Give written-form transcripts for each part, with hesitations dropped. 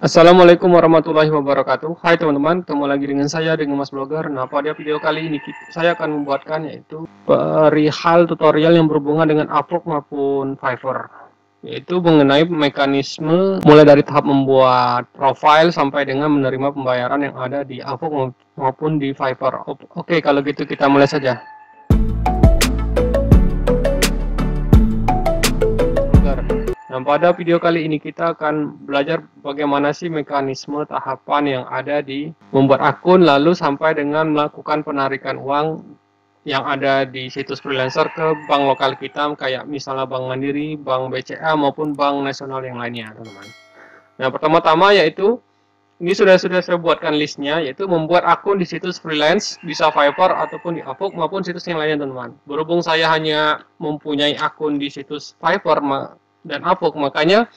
Assalamualaikum warahmatullahi wabarakatuh. Hai teman-teman, ketemu lagi dengan saya dengan Mas Blogger. Nah, pada video kali ini saya akan membuatkan yaitu perihal tutorial yang berhubungan dengan Upwork maupun Fiverr, yaitu mengenai mekanisme mulai dari tahap membuat profile sampai dengan menerima pembayaran yang ada di Upwork maupun di Fiverr. Oke, kalau gitu kita mulai saja. Nah, pada video kali ini kita akan belajar bagaimana sih mekanisme tahapan yang ada di membuat akun lalu sampai dengan melakukan penarikan uang yang ada di situs freelancer ke bank lokal kita, kayak misalnya Bank Mandiri, Bank BCA maupun bank nasional yang lainnya, teman-teman. Nah, pertama-tama yaitu ini sudah saya buatkan listnya, yaitu membuat akun di situs freelance, bisa Fiverr ataupun di Upwork maupun situs yang lainnya, teman-teman. Berhubung saya hanya mempunyai akun di situs Fiverr dan Upwork, makanya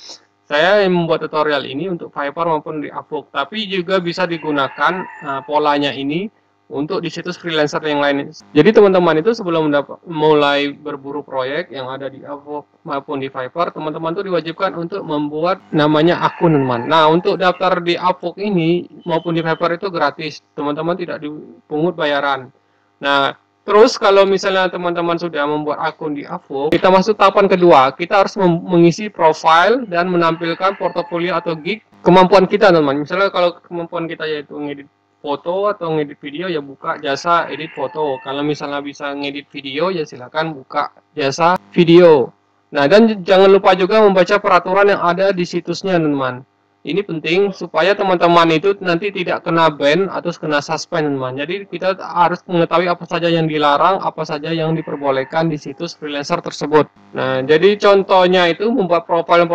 saya membuat tutorial ini untuk Fiverr maupun di Upwork, tapi juga bisa digunakan polanya ini untuk di situs freelancer yang lain. Jadi teman-teman itu sebelum mulai berburu proyek yang ada di Upwork maupun di Fiverr, teman-teman itu diwajibkan untuk membuat namanya akun, teman. Nah, untuk daftar di Upwork ini maupun di Fiverr itu gratis, teman-teman tidak dipungut bayaran. Nah, terus kalau misalnya teman-teman sudah membuat akun di Upwork, kita masuk tahapan kedua. Kita harus mengisi profile dan menampilkan portofolio atau gig kemampuan kita, teman-teman. Misalnya kalau kemampuan kita yaitu ngedit foto atau ngedit video, ya buka jasa edit foto. Kalau misalnya bisa ngedit video, ya silakan buka jasa video. Nah, dan jangan lupa juga membaca peraturan yang ada di situsnya, teman-teman. Ini penting supaya teman-teman itu nanti tidak kena ban atau kena suspend, teman. Jadi kita harus mengetahui apa saja yang dilarang, apa saja yang diperbolehkan di situs freelancer tersebut. Nah, jadi contohnya itu membuat profil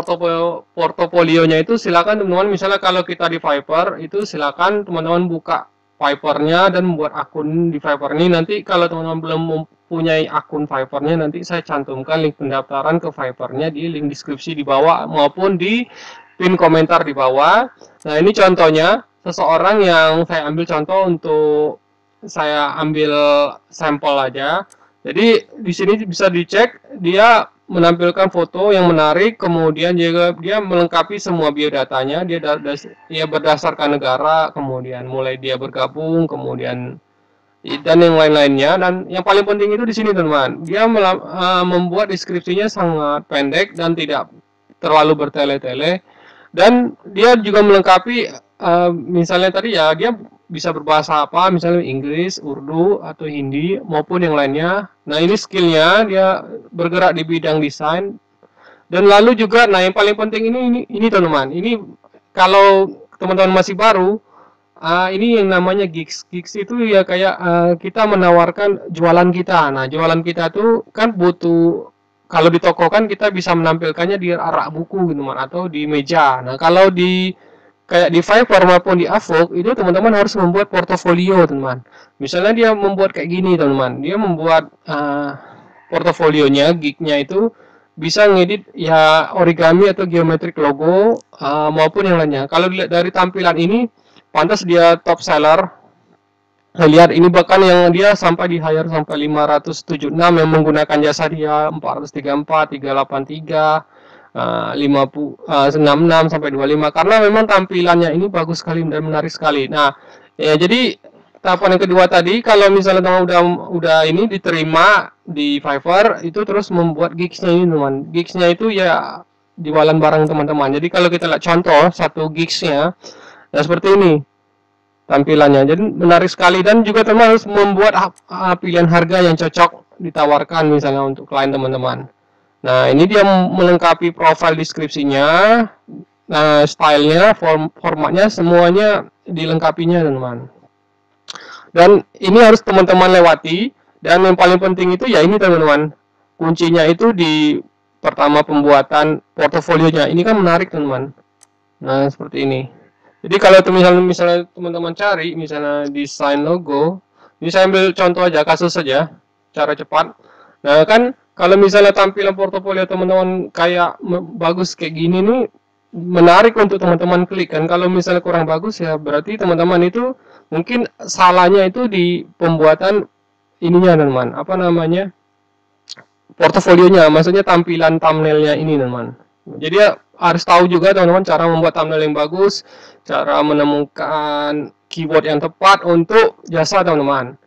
portofolionya itu silakan teman-teman. Misalnya kalau kita di Fiverr itu silakan teman-teman buka Fiverr-nya dan membuat akun di Fiverr ini. Nanti kalau teman-teman belum mempunyai akun Fiverr-nya, nanti saya cantumkan link pendaftaran ke Fiverr-nya di link deskripsi di bawah maupun di pin komentar di bawah. Nah, ini contohnya seseorang yang saya ambil contoh untuk saya ambil sampel aja. Jadi di sini bisa dicek, dia menampilkan foto yang menarik, kemudian juga dia melengkapi semua biodatanya, dia berdasarkan negara, kemudian mulai dia bergabung, kemudian dan yang lain-lainnya. Dan yang paling penting itu di sini, teman-teman, dia membuat deskripsinya sangat pendek dan tidak terlalu bertele-tele. Dan dia juga melengkapi misalnya tadi ya, dia bisa berbahasa apa, misalnya Inggris, Urdu, atau Hindi, maupun yang lainnya. Nah, ini skillnya, dia bergerak di bidang desain. Dan lalu juga, nah yang paling penting ini teman-teman, ini kalau teman-teman masih baru, ini yang namanya gigs. Gigs itu ya kayak kita menawarkan jualan kita. Nah, jualan kita tuh kan butuh, kalau di toko kan kita bisa menampilkannya di rak buku gitu, teman, atau di meja. Nah, kalau kayak di Fiverr maupun di Upwork itu teman-teman harus membuat portofolio, teman. Misalnya dia membuat kayak gini, teman. Dia membuat portofolionya, gignya itu bisa ngedit ya origami atau geometrik logo maupun yang lainnya. Kalau dilihat dari tampilan ini, pantas dia top seller. Lihat ini bahkan yang dia sampai di hire sampai 576 yang menggunakan jasa dia 434, 383, 66 sampai 25, karena memang tampilannya ini bagus sekali dan menarik sekali. Nah, ya jadi tahapan yang kedua tadi, kalau misalnya teman udah ini diterima di Fiverr, itu terus membuat gigsnya ini, teman. Gigsnya itu ya jualan barang teman-teman. Jadi kalau kita lihat contoh satu gigsnya, nah seperti ini tampilannya, jadi menarik sekali. Dan juga teman harus membuat pilihan harga yang cocok ditawarkan misalnya untuk klien teman-teman. Nah, ini dia melengkapi profil deskripsinya, nah stylenya, formatnya, semuanya dilengkapinya, teman-teman. Dan ini harus teman-teman lewati. Dan yang paling penting itu ya ini, teman-teman, kuncinya itu di pertama pembuatan portofolionya. Ini kan menarik, teman-teman. Nah, seperti ini. Jadi kalau misalnya teman-teman cari misalnya desain logo, ini saya ambil contoh aja, kasus saja, cara cepat. Nah, kan kalau misalnya tampilan portofolio teman-teman kayak bagus kayak gini nih, menarik untuk teman-teman klik kan. Kalau misalnya kurang bagus, ya berarti teman-teman itu mungkin salahnya itu di pembuatan ininya, teman. Apa namanya? Portofolionya, maksudnya tampilan thumbnailnya ini, teman. Jadi ya harus tahu juga teman-teman cara membuat thumbnail yang bagus, cara menemukan keyword yang tepat untuk jasa teman-teman.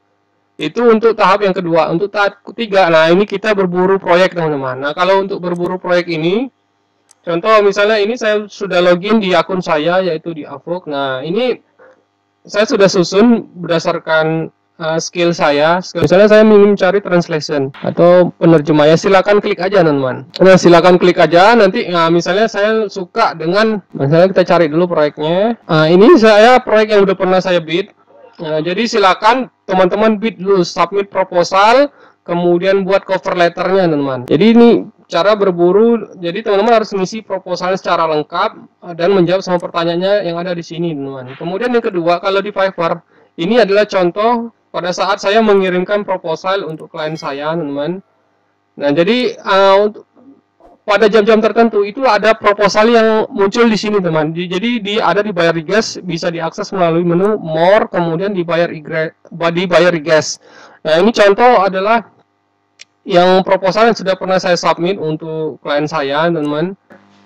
Itu untuk tahap yang kedua. Untuk tahap ketiga, nah ini kita berburu proyek teman-teman. Nah kalau untuk berburu proyek ini, contoh misalnya ini saya sudah login di akun saya yaitu di Avok. Nah ini saya sudah susun berdasarkan skill saya. Misalnya saya ingin mencari translation atau penerjemah, ya silakan klik aja teman-teman. Nah silakan klik aja nanti. Nah, misalnya saya suka dengan, misalnya kita cari dulu proyeknya. Nah, ini saya proyek yang udah pernah saya bid. Nah, jadi silakan teman-teman bid dulu, submit proposal, kemudian buat cover letternya teman-teman. Jadi ini cara berburu. Jadi teman-teman harus mengisi proposalnya secara lengkap dan menjawab sama pertanyaannya yang ada di sini teman-teman. Kemudian yang kedua, kalau di Fiverr ini adalah contoh pada saat saya mengirimkan proposal untuk klien saya teman-teman. Nah jadi pada jam-jam tertentu itu ada proposal yang muncul di sini teman. Jadi ada dibayar request, bisa diakses melalui menu more, kemudian dibayar request. Nah ini contoh adalah yang proposal yang sudah pernah saya submit untuk klien saya teman-teman.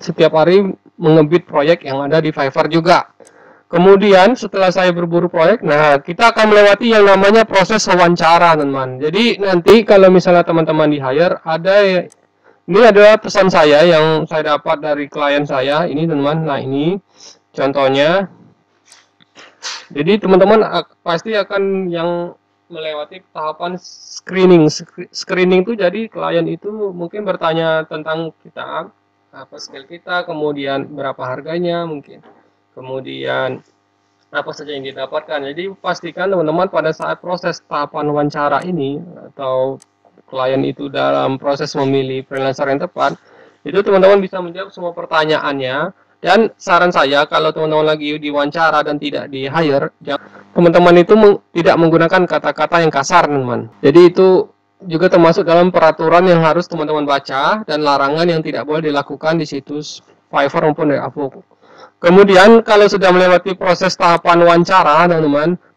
Setiap hari mengebit proyek yang ada di Fiverr juga. Kemudian setelah saya berburu proyek, nah kita akan melewati yang namanya proses wawancara teman-teman. Jadi nanti kalau misalnya teman-teman di hire, ini adalah pesan saya yang saya dapat dari klien saya ini teman-teman. Nah ini contohnya. Jadi teman-teman pasti akan yang melewati tahapan screening. Screening itu jadi klien itu mungkin bertanya tentang kita, apa skill kita, kemudian berapa harganya mungkin. Kemudian apa saja yang didapatkan. Jadi pastikan teman-teman pada saat proses tahapan wawancara ini atau klien itu dalam proses memilih freelancer yang tepat, itu teman-teman bisa menjawab semua pertanyaannya. Dan saran saya kalau teman-teman lagi diwawancara dan tidak di hire, teman-teman itu tidak menggunakan kata-kata yang kasar teman-teman. Jadi itu juga termasuk dalam peraturan yang harus teman-teman baca dan larangan yang tidak boleh dilakukan di situs Fiverr maupun di Avok. Kemudian kalau sudah melewati proses tahapan wawancara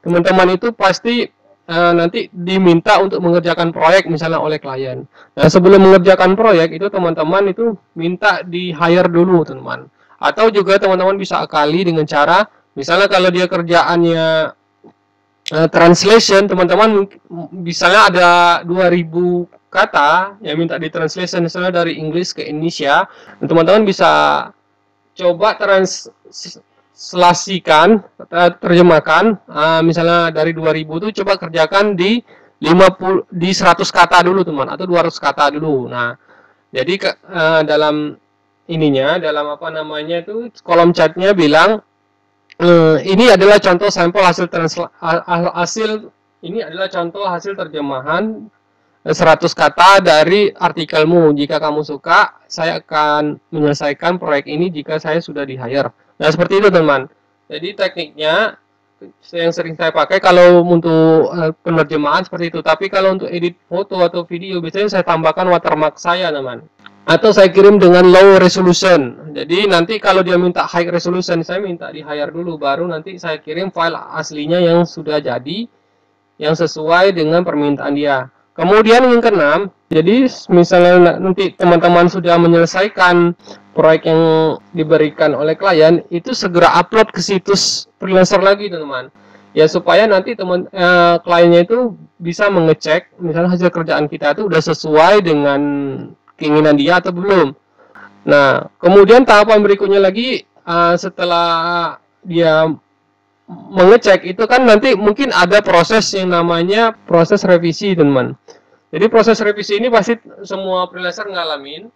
teman-teman itu pasti nanti diminta untuk mengerjakan proyek misalnya oleh klien. Nah sebelum mengerjakan proyek itu teman-teman itu minta di hire dulu teman-teman. Atau juga teman-teman bisa akali dengan cara misalnya kalau dia kerjaannya translation, teman-teman misalnya ada 2000 kata yang minta di translation misalnya dari Inggris ke Indonesia, teman-teman bisa coba translasikan, terjemahkan, misalnya dari 2000 itu coba kerjakan di 100 kata dulu teman, atau 200 kata dulu. Nah, jadi dalam ininya, dalam apa namanya itu kolom chatnya bilang ini adalah contoh sampel ini adalah contoh hasil terjemahan 100 kata dari artikelmu. Jika kamu suka, saya akan menyelesaikan proyek ini jika saya sudah di hire. Nah seperti itu teman. Jadi tekniknya yang sering saya pakai kalau untuk penerjemahan seperti itu. Tapi kalau untuk edit foto atau video, biasanya saya tambahkan watermark saya teman. Atau saya kirim dengan low resolution. Jadi nanti kalau dia minta high resolution, saya minta di hire dulu, baru nanti saya kirim file aslinya yang sudah jadi, yang sesuai dengan permintaan dia. Kemudian yang keenam, jadi misalnya nanti teman-teman sudah menyelesaikan proyek yang diberikan oleh klien, itu segera upload ke situs freelancer lagi teman-teman. Ya supaya nanti kliennya itu bisa mengecek misalnya hasil kerjaan kita itu udah sesuai dengan keinginan dia atau belum. Nah, kemudian tahapan berikutnya lagi setelah dia mengecek itu kan nanti mungkin ada proses yang namanya proses revisi teman-teman. Jadi proses revisi ini pasti semua freelancer ngalamin.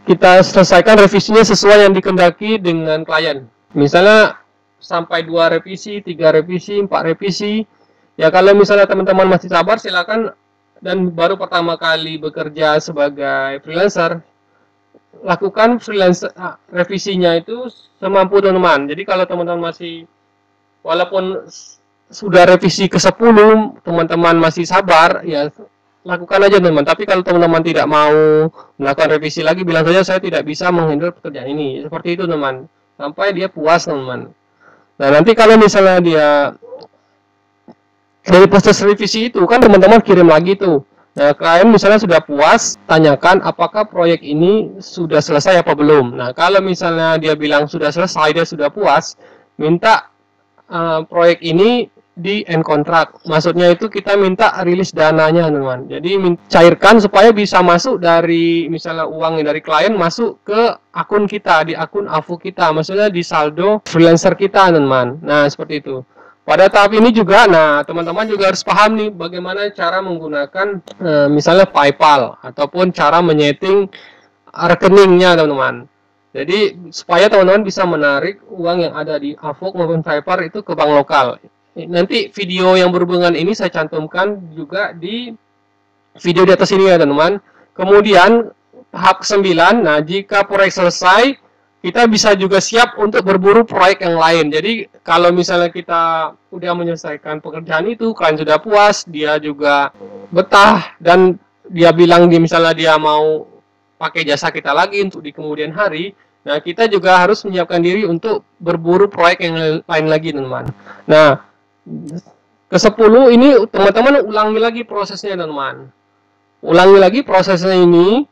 Kita selesaikan revisinya sesuai yang dikehendaki dengan klien. Misalnya sampai 2 revisi, 3 revisi, 4 revisi. Ya kalau misalnya teman-teman masih sabar silakan, dan baru pertama kali bekerja sebagai freelancer, lakukan revisinya itu semampu teman-teman. Jadi kalau teman-teman masih, walaupun sudah revisi ke-10, teman-teman masih sabar, ya lakukan aja teman-teman. Tapi kalau teman-teman tidak mau melakukan revisi lagi, bilang saja saya tidak bisa menghandle pekerjaan ini. Seperti itu teman, sampai dia puas teman-teman. Nah nanti kalau misalnya dia dari proses revisi itu kan teman-teman kirim lagi tuh. Nah, klien misalnya sudah puas, tanyakan apakah proyek ini sudah selesai apa belum. Nah, kalau misalnya dia bilang sudah selesai, dia sudah puas, minta proyek ini di end kontrak. Maksudnya itu kita minta rilis dananya, teman-teman. Jadi cairkan supaya bisa masuk dari misalnya uang dari klien masuk ke akun kita, di akun AVO kita. Maksudnya di saldo freelancer kita, teman-teman. Nah, seperti itu. Pada tahap ini juga, nah teman-teman juga harus paham nih bagaimana cara menggunakan misalnya PayPal ataupun cara menyeting rekeningnya, teman-teman. Jadi supaya teman-teman bisa menarik uang yang ada di Avok maupun PayPal itu ke bank lokal. Nanti video yang berhubungan ini saya cantumkan juga di video di atas ini ya, teman-teman. Kemudian tahap ke-9, nah jika proyek selesai, kita bisa juga siap untuk berburu proyek yang lain. Jadi kalau misalnya kita udah menyelesaikan pekerjaan itu, klien sudah puas, dia juga betah, dan dia bilang misalnya dia mau pakai jasa kita lagi untuk di kemudian hari, nah kita juga harus menyiapkan diri untuk berburu proyek yang lain lagi, teman-teman. Nah, ke-10 ini teman-teman ulangi lagi prosesnya, teman-teman. Ulangi lagi prosesnya ini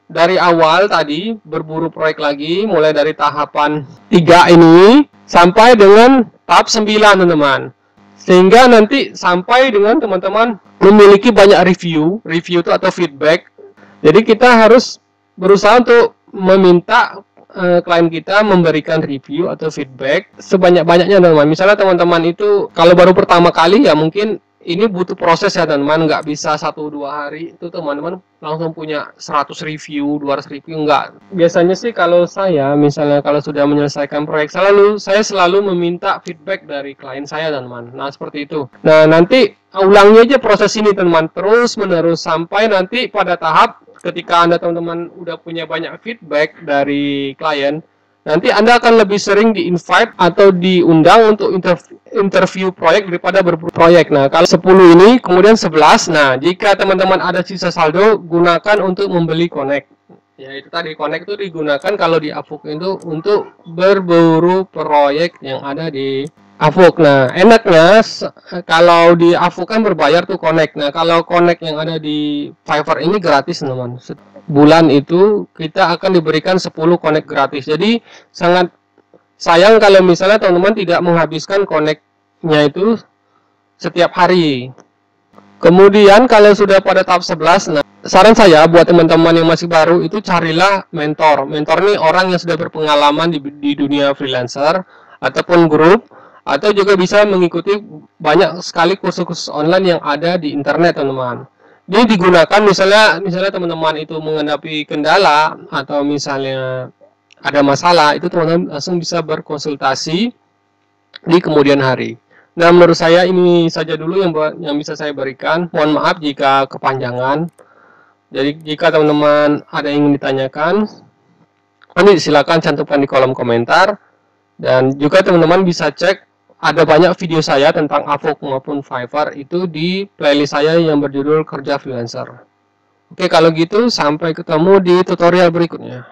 dari awal tadi, berburu proyek lagi, mulai dari tahapan 3 ini, sampai dengan tahap 9, teman-teman. Sehingga nanti sampai dengan teman-teman memiliki banyak review itu atau feedback. Jadi kita harus berusaha untuk meminta klien kita memberikan review atau feedback sebanyak-banyaknya, teman-teman. Misalnya teman-teman itu, kalau baru pertama kali ya mungkin ini butuh proses ya, teman-teman, nggak bisa 1-2 hari itu teman-teman langsung punya 100 review, 200 review, enggak. Biasanya sih kalau saya misalnya kalau sudah menyelesaikan proyek, saya selalu meminta feedback dari klien saya, teman-teman. Nah, seperti itu. Nah, nanti ulangi aja proses ini, teman-teman, terus menerus sampai nanti pada tahap ketika Anda, teman-teman, udah punya banyak feedback dari klien, nanti Anda akan lebih sering di-invite atau diundang untuk interview proyek daripada berburu proyek. Nah, kalau 10 ini, kemudian 11, nah, jika teman-teman ada sisa saldo, gunakan untuk membeli connect. Ya, itu tadi, connect itu digunakan kalau di Avok itu untuk berburu proyek yang ada di Avok. Nah, enaknya kalau di Avok kan berbayar tuh connect. Nah, kalau connect yang ada di Fiverr ini gratis, teman-teman. Bulan itu kita akan diberikan 10 connect gratis. Jadi sangat sayang kalau misalnya teman-teman tidak menghabiskan connect-nya itu setiap hari. Kemudian kalau sudah pada tahap 11, nah, saran saya buat teman-teman yang masih baru itu carilah mentor. Mentor ini orang yang sudah berpengalaman di dunia freelancer ataupun grup, atau juga bisa mengikuti banyak sekali kursus-kursus online yang ada di internet, teman-teman. Ini digunakan misalnya teman-teman itu menghadapi kendala atau misalnya ada masalah, itu teman-teman langsung bisa berkonsultasi di kemudian hari. Nah, menurut saya ini saja dulu yang bisa saya berikan. Mohon maaf jika kepanjangan. Jadi jika teman-teman ada yang ingin ditanyakan, nanti silakan cantumkan di kolom komentar. Dan juga teman-teman bisa cek, ada banyak video saya tentang Avok maupun Fiverr itu di playlist saya yang berjudul Kerja Freelancer. Oke, kalau gitu sampai ketemu di tutorial berikutnya.